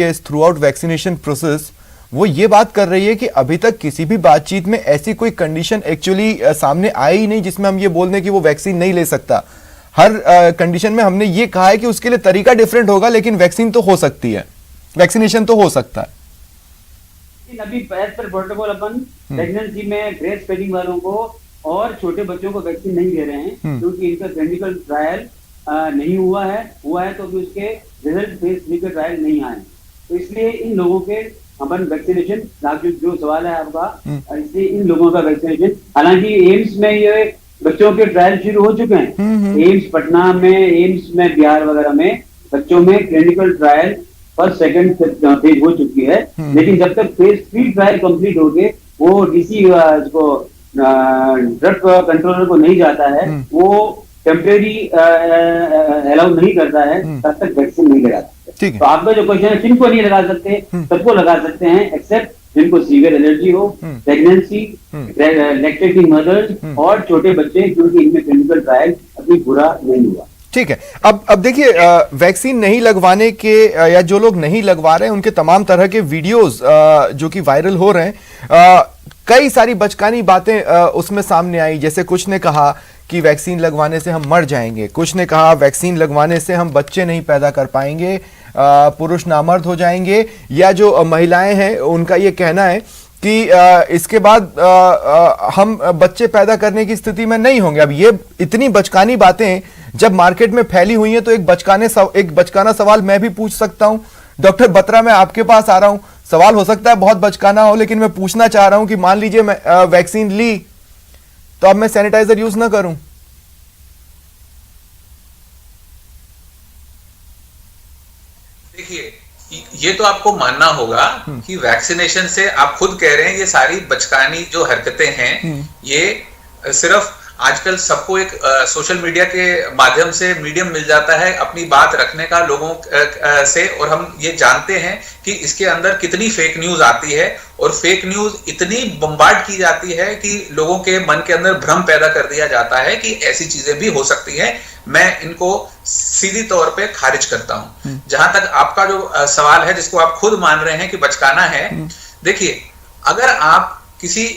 इस through out vaccination process वो ये बात कर रही है कि अभी तक किसी भी बातचीत में ऐसी कोई कंडीशन एक्चुअली सामने आई ही नहीं जिसमें हम ये बोल दें कि वो वैक्सीन नहीं ले सकता। हर कंडीशन में हमने ये कहा है कि उसके लिए तरीका डिफरेंट होगा, लेकिन वैक्सीन तो हो सकती है, वैक्सीनेशन तो हो सकता है। अभी एज पर प्रोटोकॉल अपन प्रेगनेंसी में ब्रेस्ट फीडिंग वालों को और छोटे बच्चों को वैक्सीन नहीं दे रहे हैं क्योंकि इनका क्लिनिकल ट्रायल नहीं हुआ है तो भी उसके रिजल्ट फेज 3 के ट्रायल नहीं आए, तो इसलिए इन लोगों के अपन वैक्सीनेशन, जो सवाल है आपका, इसलिए इन लोगों का वैक्सीनेशन, हालांकि एम्स में ये बच्चों के ट्रायल शुरू हो चुके हैं। एम्स पटना में, एम्स में बिहार वगैरह में बच्चों में clinical trial first second phase हो चुकी है, लेकिन जब तक फेज 3 ट्रायल कंप्लीट हो गए वो डीसी को ड्रग कंट्रोलर को नहीं जाता है, वो टेम्परेरी अलाउ नहीं करता है, तब तक वैक्सीन नहीं लगा सकते। तो आपका जो क्वेश्चन है किनको नहीं लगा सकते, सबको लगा सकते हैं एक्सेप्ट जिनको सीवियर एलर्जी हो, प्रेगनेंसी, लैक्टेटिंग मदर्स और छोटे बच्चे, क्योंकि इनमें क्लिनिकल ट्रायल अभी पूरा नहीं हुआ। ठीक है, अब देखिए वैक्सीन नहीं लगवाने के या जो लोग नहीं लगवा रहे हैं उनके तमाम तरह के वीडियोस जो कि वायरल हो रहे हैं, कई सारी बचकानी बातें उसमें सामने आई। जैसे कुछ ने कहा कि वैक्सीन लगवाने से हम मर जाएंगे, कुछ ने कहा वैक्सीन लगवाने से हम बच्चे नहीं पैदा कर पाएंगे, पुरुष नामर्द हो जाएंगे, या जो महिलाएं हैं उनका ये कहना है कि इसके बाद हम बच्चे पैदा करने की स्थिति में नहीं होंगे। अब ये इतनी बचकानी बातें जब मार्केट में फैली हुई हैं तो एक बचकाना सवाल मैं भी पूछ सकता हूं। डॉक्टर बत्रा, मैं आपके पास आ रहा हूं, सवाल हो सकता है बहुत बचकाना हो, लेकिन मैं पूछना चाह रहा हूं कि मान लीजिए मैं वैक्सीन ली तो अब मैं सैनिटाइजर यूज ना करूं। देखिए, ये तो आपको मानना होगा कि वैक्सीनेशन से, आप खुद कह रहे हैं ये सारी बचकानी जो हरकतें हैं, ये सिर्फ आजकल सबको एक सोशल मीडिया के माध्यम से मीडियम मिल जाता है अपनी बात रखने का लोगों से, और हम ये जानते हैं कि इसके अंदर कितनी फेक न्यूज आती है और फेक न्यूज इतनी बम्बार्ड की जाती है कि लोगों के मन के अंदर भ्रम पैदा कर दिया जाता है कि ऐसी चीजें भी हो सकती हैं। मैं इनको सीधी तौर पे खारिज करता हूं। जहां तक आपका जो सवाल है जिसको आप खुद मान रहे हैं कि बचकाना है, देखिए, अगर आप किसी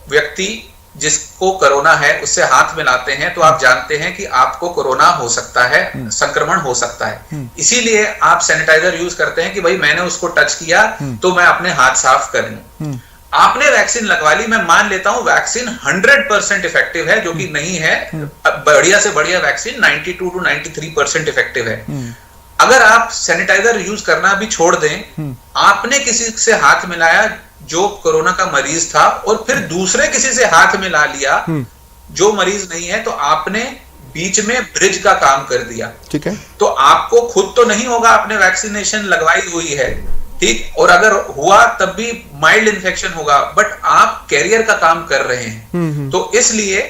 व्यक्ति जिसको कोरोना है उससे हाथ मिलाते हैं तो आप जानते हैं कि आपको कोरोना हो सकता है, संक्रमण हो सकता है, इसीलिए आप सैनिटाइजर यूज करते हैं कि भाई मैंने उसको टच किया तो मैं अपने हाथ साफ कर लूं। आपने वैक्सीन लगवा ली, मैं मान लेता हूं वैक्सीन 100% इफेक्टिव है, जो कि नहीं है, बढ़िया से बढ़िया वैक्सीन 92 to 93% इफेक्टिव है। अगर आप सैनिटाइजर यूज करना भी छोड़ दें, आपने किसी से हाथ मिलाया जो कोरोना का मरीज था और फिर दूसरे किसी से हाथ मिला लिया जो मरीज नहीं है, तो आपने बीच में ब्रिज का काम कर दिया। ठीक है, तो आपको खुद तो नहीं होगा, आपने वैक्सीनेशन लगवाई हुई है, ठीक, और अगर हुआ तब भी माइल्ड इन्फेक्शन होगा, बट आप कैरियर का काम कर रहे हैं। तो इसलिए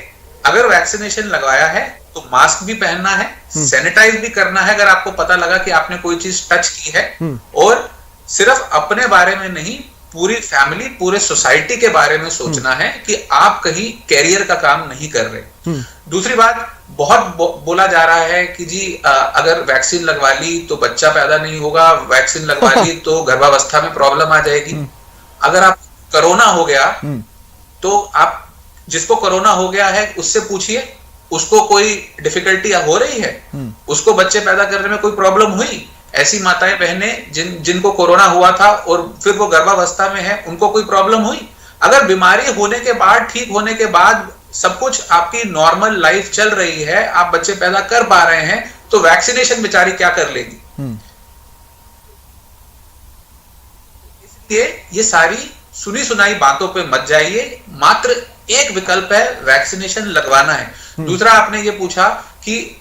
अगर वैक्सीनेशन लगवाया है तो मास्क भी पहनना है, सैनिटाइज भी करना है अगर आपको पता लगा कि आपने कोई चीज टच की है, और सिर्फ अपने बारे में नहीं, पूरी फैमिली, पूरे सोसाइटी के बारे में सोचना है कि आप कहीं कैरियर का काम नहीं कर रहे। दूसरी बात, बहुत बोला जा रहा है कि जी अगर वैक्सीन लगवा ली तो बच्चा पैदा नहीं होगा, वैक्सीन लगवा ली तो गर्भावस्था में प्रॉब्लम आ जाएगी। अगर आप कोरोना हो गया तो आप जिसको कोरोना हो गया है उससे पूछिए, उसको कोई डिफिकल्टी हो रही है, उसको बच्चे पैदा करने में कोई प्रॉब्लम हुई? ऐसी माताएं बहनें जिनको कोरोना हुआ था और फिर वो गर्भावस्था में है, उनको कोई प्रॉब्लम हुई? अगर बीमारी होने के बाद, ठीक होने के बाद सब कुछ आपकी नॉर्मल लाइफ चल रही है, आप बच्चे पैदा कर पा रहे हैं, तो वैक्सीनेशन बेचारी क्या कर लेगी? इसलिए ये सारी सुनी सुनाई बातों पे मत जाइए, मात्र एक विकल्प है, वैक्सीनेशन लगवाना है। दूसरा, आपने ये पूछा कि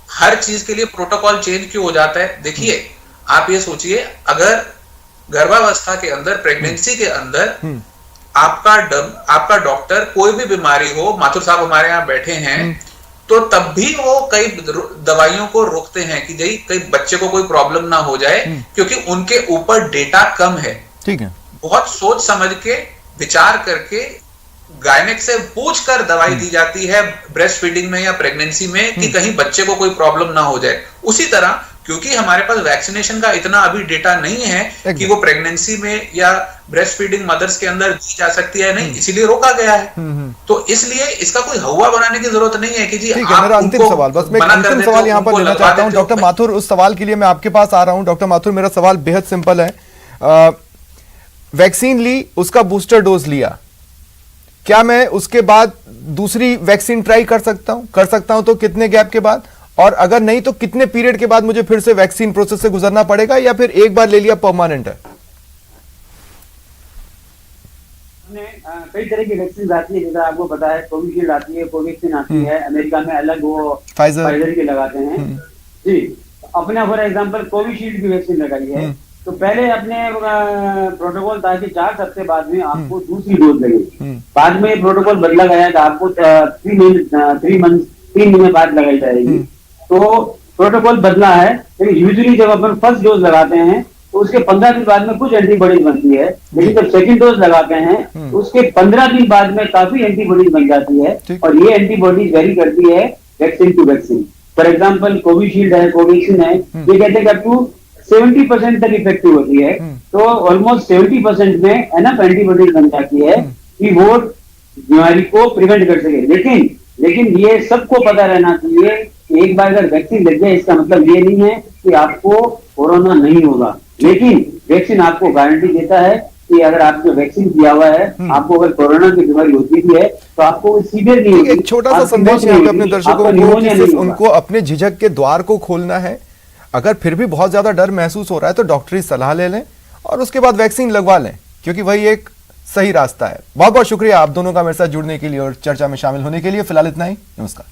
हर चीज के लिए प्रोटोकॉल चेंज क्यों हो जाता है। देखिए, आप ये सोचिए, अगर गर्भावस्था के अंदर, प्रेगनेंसी के अंदर आपका डॉक्टर कोई भी बीमारी हो, माथुर साहब हमारे यहाँ बैठे हैं, तो तब भी वो कई दवाइयों को रोकते हैं कि भाई कई बच्चे को कोई प्रॉब्लम ना हो जाए, क्योंकि उनके ऊपर डेटा कम है। ठीक है, बहुत सोच समझ के, विचार करके, गायनेक से पूछकर दवाई दी जाती है ब्रेस्ट फीडिंग में या प्रेगनेंसी में कि कहीं बच्चे को कोई प्रॉब्लम ना हो जाए। उसी तरह क्योंकि हमारे पास वैक्सीनेशन का इतना अभी डेटा नहीं है कि वो प्रेगनेंसी में या ब्रेस्ट फीडिंग मदर्स के अंदर दी जा सकती है, नहीं, इसीलिए रोका गया है। तो इसलिए इसका कोई हवा बनाने की जरूरत नहीं है कि जी ठीक है। मेरा अंतिम सवाल, बस मैं अंतिम सवाल यहाँ पर लेना चाहता हूँ डॉक्टर माथुर। उस सवाल के लिए मैं आपके पास आ रहा हूँ। डॉक्टर माथुर, मेरा सवाल बेहद सिंपल है। वैक्सीन ली, उसका बूस्टर डोज लिया, क्या मैं उसके बाद दूसरी वैक्सीन ट्राई कर सकता हूं? कर सकता हूं तो कितने गैप के बाद, और अगर नहीं तो कितने पीरियड के बाद मुझे फिर से वैक्सीन प्रोसेस से गुजरना पड़ेगा, या फिर एक बार ले लिया परमानेंट है? कई तरह की वैक्सीन आती है, जैसा आपको पता है कोविशील्ड आती है, कोवैक्सीन आती है, अमेरिका में अलग वो फाइजर की लगाते हैं जी। अपने फॉर एग्जांपल कोविशील्ड की वैक्सीन लगाई है तो पहले अपने प्रोटोकॉल था कि 4 हफ्ते बाद में आपको दूसरी डोज लगेगी। बाद में प्रोटोकॉल बदला गया कि आपको 3 महीने बाद लगाई जाएगी। तो प्रोटोकॉल बदला है, लेकिन यूजुअली जब अपन फर्स्ट डोज लगाते हैं तो उसके 15 दिन बाद में कुछ एंटीबॉडीज बनती है, लेकिन जब सेकंड डोज लगाते हैं तो उसके 15 दिन बाद में काफी एंटीबॉडीज बन जाती है, और ये एंटीबॉडीज वेरी करती है vaccine to vaccine. For example Covishield है, कोवैक्सीन है, ये कहते हैं अप टू 70% तक इफेक्टिव होती है। तो ऑलमोस्ट 70% में एनफ एंटीबॉडीज बन जाती है कि वो बीमारी को प्रिवेंट कर सके। लेकिन ये सबको पता रहना चाहिए कि एक बार अगर वैक्सीन लग जाए इसका मतलब ये नहीं है कि आपको कोरोना नहीं होगा, लेकिन वैक्सीन आपको गारंटी देता है कि अगर आपने वैक्सीन किया हुआ है, आपको अगर कोरोना की बीमारी होती भी है तो आपको सीवियर नहीं होगी। एक छोटा सा संदेश यहाँ पे अपने दर्शकों को कि सिर्फ उनको अपने झिझक के द्वार को खोलना है। अगर फिर भी बहुत ज्यादा डर महसूस हो रहा है तो डॉक्टरी सलाह ले लें और उसके बाद वैक्सीन लगवा लें, क्योंकि वही एक सही रास्ता है। बहुत बहुत शुक्रिया आप दोनों का मेरे साथ जुड़ने के लिए और चर्चा में शामिल होने के लिए। फिलहाल इतना ही, नमस्कार।